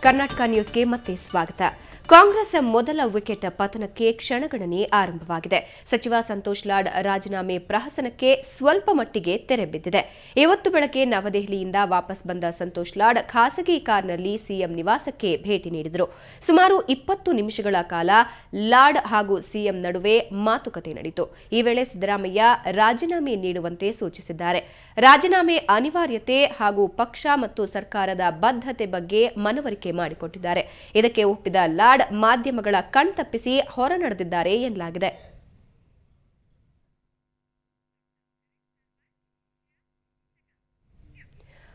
ಕರ್ನಾಟಕ ನ್ಯೂಸ್ಗೆ ಮತ್ತೆ ಸ್ವಾಗತ. ಕಾಂಗ್ರೆಸ್ ಮೊದಲ ವಿಕೆಟ್ ಪತನಕ್ಕೆ ಕ್ಷಣಗಣನೆ ಆರಂಭವಾಗಿದೆ. ಸಚಿವ ಸಂತೋಷ್ ಲಾಡ್ ರಾಜೀನಾಮೆ ಪ್ರಹಸನಕ್ಕೆ ಸ್ವಲ್ಪ ಮಟ್ಟಿಗೆ ತೆರೆ ಬಿದ್ದಿದೆ. ಇವತ್ತು ಬೆಳಗ್ಗೆ ನವದೆಹಲಿಯಿಂದ ವಾಪಸ್ ಬಂದ ಸಂತೋಷ್ ಲಾಡ್ ಖಾಸಗಿ ಕಾರ್ನಲ್ಲಿ ಸಿಎಂ ನಿವಾಸಕ್ಕೆ ಭೇಟಿ ನೀಡಿದರು. ಸುಮಾರು 20 ನಿಮಿಷಗಳ ಕಾಲ ಲಾಡ್ ಹಾಗೂ ಸಿಎಂ ನಡುವೆ ಮಾತುಕತೆ ನಡೆಯಿತು. ಈ ವೇಳೆ ಸಿದ್ದರಾಮಯ್ಯ ರಾಜೀನಾಮೆ ನೀಡುವಂತೆ ಸೂಚಿಸಿದ್ದಾರೆ. ರಾಜೀನಾಮೆ ಅನಿವಾರ್ಯತೆ ಹಾಗೂ ಪಕ್ಷ ಮತ್ತು ಸರ್ಕಾರದ ಬದ್ಧತೆ ಬಗ್ಗೆ ಮನವರಿಕೆ ಮಾಡಿಕೊಟ್ಟಿದ್ದಾರೆ. ಇದಕ್ಕೆ ಒಪ್ಪಿದ ಲಾಡ್ ಮಾಧ್ಯಮಗಳ ಕಣ್ತಪ್ಪಿಸಿ ಹೊರ ನಡೆದಿದ್ದಾರೆ ಎನ್ನಲಾಗಿದೆ.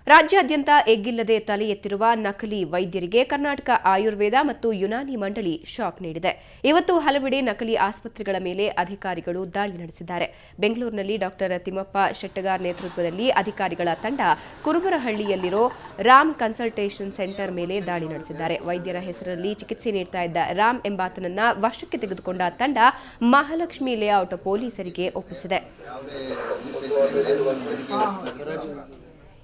ರಾಜ್ಯಾದ್ಯಂತ ಎಗ್ಗಿಲ್ಲದೆ ತಲೆ ಎತ್ತಿರುವ ನಕಲಿ ವೈದ್ಯರಿಗೆ ಕರ್ನಾಟಕ ಆಯುರ್ವೇದ ಮತ್ತು ಯುನಾನಿ ಮಂಡಳಿ ಶಾಕ್ ನೀಡಿದೆ. ಇವತ್ತು ಹಲವೆಡೆ ನಕಲಿ ಆಸ್ಪತ್ರೆಗಳ ಮೇಲೆ ಅಧಿಕಾರಿಗಳು ದಾಳಿ ನಡೆಸಿದ್ದಾರೆ. ಬೆಂಗಳೂರಿನಲ್ಲಿ ಡಾ ತಿಮ್ಮಪ್ಪ ಶೆಟ್ಟಗಾರ್ ನೇತೃತ್ವದಲ್ಲಿ ಅಧಿಕಾರಿಗಳ ತಂಡ ಕುರುಬರಹಳ್ಳಿಯಲ್ಲಿರೋ ರಾಮ್ ಕನ್ಸಲ್ಟೇಷನ್ ಸೆಂಟರ್ ಮೇಲೆ ದಾಳಿ ನಡೆಸಿದ್ದಾರೆ. ವೈದ್ಯರ ಹೆಸರಲ್ಲಿ ಚಿಕಿತ್ಸೆ ನೀಡುತ್ತಾ ಇದ್ದ ರಾಮ್ ಎಂಬಾತನನ್ನ ವಶಕ್ಕೆ ತೆಗೆದುಕೊಂಡ ತಂಡ ಮಹಾಲಕ್ಷ್ಮಿ ಲೇಔಟ್ ಪೊಲೀಸರಿಗೆ ಒಪ್ಪಿಸಿದೆ.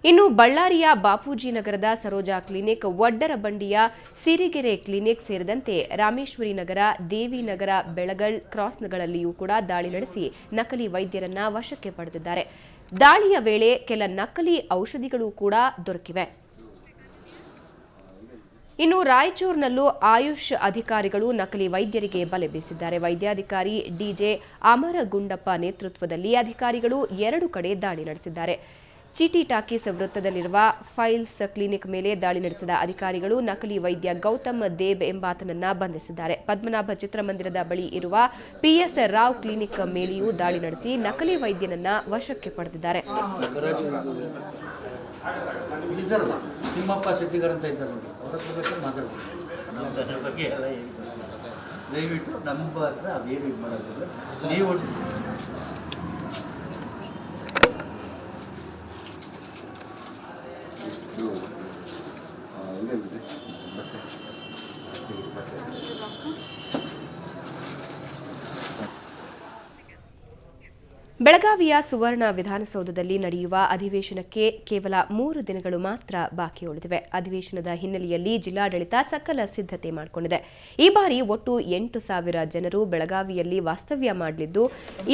ಇನ್ನು ಬಳ್ಳಾರಿಯ ಬಾಪೂಜಿ ನಗರದ ಸರೋಜಾ ಕ್ಲಿನಿಕ್, ವಡ್ಡರಬಂಡಿಯ ಸಿರಿಗೆರೆ ಕ್ಲಿನಿಕ್ ಸೇರಿದಂತೆ ರಾಮೇಶ್ವರಿ ನಗರ, ದೇವಿನಗರ, ಬೆಳಗಲ್ ಕ್ರಾಸ್ಗಳಲ್ಲಿಯೂ ಕೂಡ ದಾಳಿ ನಡೆಸಿ ನಕಲಿ ವೈದ್ಯರನ್ನ ವಶಕ್ಕೆ ಪಡೆದಿದ್ದಾರೆ. ದಾಳಿಯ ವೇಳೆ ಕೆಲ ನಕಲಿ ಔಷಧಿಗಳು ಕೂಡ ದೊರಕಿವೆ. ಇನ್ನು ರಾಯಚೂರಿನಲ್ಲೂ ಆಯುಷ್ ಅಧಿಕಾರಿಗಳು ನಕಲಿ ವೈದ್ಯರಿಗೆ ಬಲೆ ಬೀಸಿದ್ದಾರೆ. ವೈದ್ಯಾಧಿಕಾರಿ ಡಿಜೆ ಅಮರಗುಂಡಪ್ಪ ನೇತೃತ್ವದಲ್ಲಿ ಅಧಿಕಾರಿಗಳು 2 ಕಡೆ ದಾಳಿ ನಡೆಸಿದ್ದಾರೆ. ಚಿಟಿ ಟಾಕೀಸ್ ವೃತ್ತದಲ್ಲಿರುವ ಫೈಲ್ಸ್ ಕ್ಲಿನಿಕ್ ಮೇಲೆ ದಾಳಿ ನಡೆಸಿದ ಅಧಿಕಾರಿಗಳು ನಕಲಿ ವೈದ್ಯ ಗೌತಮ್ ದೇಬ್ ಎಂಬಾತನನ್ನ ಬಂಧಿಸಿದ್ದಾರೆ. ಪದ್ಮನಾಭ ಚಿತ್ರಮಂದಿರದ ಬಳಿ ಇರುವ ಪಿಎಸ್ ರಾವ್ ಕ್ಲಿನಿಕ್ ಮೇಲೆಯೂ ದಾಳಿ ನಡೆಸಿ ನಕಲಿ ವೈದ್ಯನನ್ನ ವಶಕ್ಕೆ ಪಡೆದಿದ್ದಾರೆ. ಬೆಳಗಾವಿಯ ಸುವರ್ಣ ವಿಧಾನಸೌಧದಲ್ಲಿ ನಡೆಯುವ ಅಧಿವೇಶನಕ್ಕೆ ಕೇವಲ 3 ದಿನಗಳು ಮಾತ್ರ ಬಾಕಿ ಉಳಿದಿವೆ. ಅಧಿವೇಶನದ ಹಿನ್ನೆಲೆಯಲ್ಲಿ ಜಿಲ್ಲಾಡಳಿತ ಸಕಲ ಸಿದ್ಧತೆ ಮಾಡಿಕೊಂಡಿದೆ. ಈ ಬಾರಿ ಒಟ್ಟು 8,000 ಜನರು ಬೆಳಗಾವಿಯಲ್ಲಿ ವಾಸ್ತವ್ಯ ಮಾಡಲಿದ್ದು,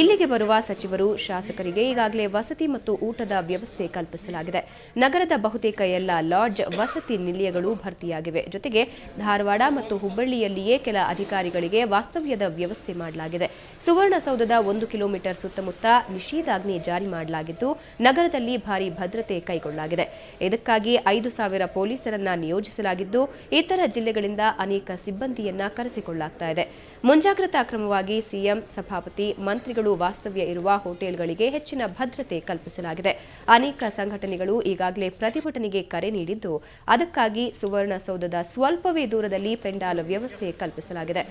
ಇಲ್ಲಿಗೆ ಬರುವ ಸಚಿವರು, ಶಾಸಕರಿಗೆ ಈಗಾಗಲೇ ವಸತಿ ಮತ್ತು ಊಟದ ವ್ಯವಸ್ಥೆ ಕಲ್ಪಿಸಲಾಗಿದೆ. ನಗರದ ಬಹುತೇಕ ಎಲ್ಲ ಲಾಡ್ಜ್, ವಸತಿ ನಿಲಯಗಳು ಭರ್ತಿಯಾಗಿವೆ. ಜೊತೆಗೆ ಧಾರವಾಡ ಮತ್ತು ಹುಬ್ಬಳ್ಳಿಯಲ್ಲಿಯೇ ಕೆಲ ಅಧಿಕಾರಿಗಳಿಗೆ ವಾಸ್ತವ್ಯದ ವ್ಯವಸ್ಥೆ ಮಾಡಲಾಗಿದೆ. ಸುವರ್ಣಸೌಧದ 1 ಕಿಲೋಮೀಟರ್ ಸುತ್ತಮುತ್ತ ನಿಷೇಧಾಜ್ಞೆ ಜಾರಿ ಮಾಡಲಾಗಿದ್ದು, ನಗರದಲ್ಲಿ ಭಾರೀ ಭದ್ರತೆ ಕೈಗೊಳ್ಳಲಾಗಿದೆ. ಇದಕ್ಕಾಗಿ 5,000 ಪೊಲೀಸರನ್ನ ನಿಯೋಜಿಸಲಾಗಿದ್ದು, ಇತರ ಜಿಲ್ಲೆಗಳಿಂದ ಅನೇಕ ಸಿಬ್ಬಂದಿಯನ್ನ ಕರೆಸಿಕೊಳ್ಳಲಾಗುತ್ತಿದೆ. ಮುಂಜಾಗ್ರತಾ ಕ್ರಮವಾಗಿ ಸಿಎಂ, ಸಭಾಪತಿ, ಮಂತ್ರಿಗಳು ವಾಸ್ತವ್ಯ ಇರುವ ಹೋಟೆಲ್ಗಳಿಗೆ ಹೆಚ್ಚಿನ ಭದ್ರತೆ ಕಲ್ಪಿಸಲಾಗಿದೆ. ಅನೇಕ ಸಂಘಟನೆಗಳು ಈಗಾಗಲೇ ಪ್ರತಿಭಟನೆಗೆ ಕರೆ ನೀಡಿದ್ದು, ಅದಕ್ಕಾಗಿ ಸುವರ್ಣಸೌಧದ ಸ್ವಲ್ಪವೇ ದೂರದಲ್ಲಿ ಪೆಂಡಾಲ್ ವ್ಯವಸ್ಥೆ ಕಲ್ಪಿಸಲಾಗಿದೆ.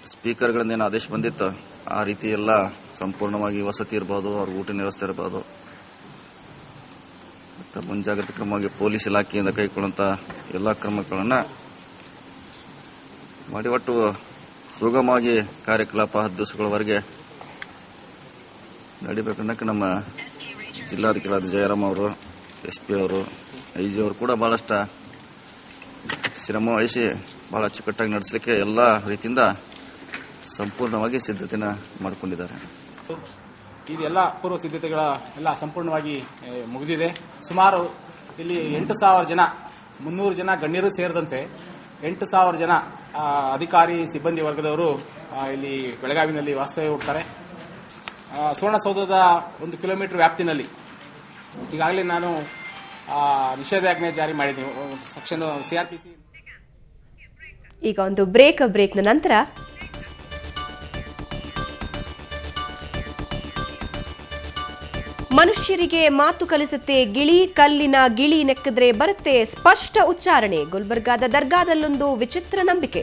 ಸ್ಪೀಕರ್ಗಳಿಂದ ಏನು ಆದೇಶ ಬಂದಿತ್ತು ಆ ರೀತಿ ಎಲ್ಲ ಸಂಪೂರ್ಣವಾಗಿ ವಸತಿ ಇರಬಹುದು, ಅವ್ರ ಊಟಿನ ವ್ಯವಸ್ಥೆ ಇರಬಹುದು, ಮತ್ತು ಮುಂಜಾಗ್ರತಾ ಕ್ರಮವಾಗಿ ಪೊಲೀಸ್ ಇಲಾಖೆಯಿಂದ ಕೈಗೊಳ್ಳುವಂತ ಎಲ್ಲ ಕ್ರಮಗಳನ್ನು ಮಾಡಿ ಒಟ್ಟು ಸುಗಮವಾಗಿ ಕಾರ್ಯಕಲಾಪ 10 ದಿವಸಗಳವರೆಗೆ ನಡಿಬೇಕನ್ನಕ್ಕೆ ನಮ್ಮ ಜಿಲ್ಲಾಧಿಕಾರಿ ಜಯರಾಮ್ ಅವರು, SP ಅವರು, IG ಅವರು ಕೂಡ ಬಹಳಷ್ಟು ಶ್ರಮ ವಹಿಸಿ ಬಹಳ ಅಚ್ಚುಕಟ್ಟಾಗಿ ನಡೆಸಲಿಕ್ಕೆ ಎಲ್ಲ ರೀತಿಯಿಂದ ಸಂಪೂರ್ಣವಾಗಿ ಸಿದ್ಧತೆನ ಮಾಡಿಕೊಂಡಿದ್ದಾರೆ. ಇದೆಲ್ಲ ಪೂರ್ವ ಸಿದ್ಧತೆಗಳ ಎಲ್ಲ ಸಂಪೂರ್ಣವಾಗಿ ಮುಗಿದಿದೆ. ಸುಮಾರು ಇಲ್ಲಿ 8,000 ಜನ, 300 ಜನ ಗಣ್ಯರು ಸೇರಿದಂತೆ 8,000 ಜನ ಅಧಿಕಾರಿ ಸಿಬ್ಬಂದಿ ವರ್ಗದವರು ಇಲ್ಲಿ ಬೆಳಗಾವಿನಲ್ಲಿ ವಾಸ್ತವ್ಯ ಹೂಡ್ತಾರೆ. ಸುವರ್ಣಸೌಧದ 1 ಕಿಲೋಮೀಟರ್ ವ್ಯಾಪ್ತಿನಲ್ಲಿ ಈಗಾಗಲೇ ನಾನು ನಿಷೇಧಾಜ್ಞೆ ಜಾರಿ ಮಾಡಿದ್ದೀನಿ. Section CRPC. ಈಗ ಒಂದು ಬ್ರೇಕ್ನ ನಂತರ ಮನುಷ್ಯರಿಗೆ ಮಾತು ಕಲಿಸುತ್ತೆ ಗಿಳಿ, ಕಲ್ಲಿನ ಗಿಳಿ ನೆಕ್ಕಿದ್ರೆ ಬರುತ್ತೆ ಸ್ಪಷ್ಟ ಉಚ್ಚಾರಣೆ. ಗುಲ್ಬರ್ಗಾದ ದರ್ಗಾದಲ್ಲೊಂದು ವಿಚಿತ್ರ ನಂಬಿಕೆ.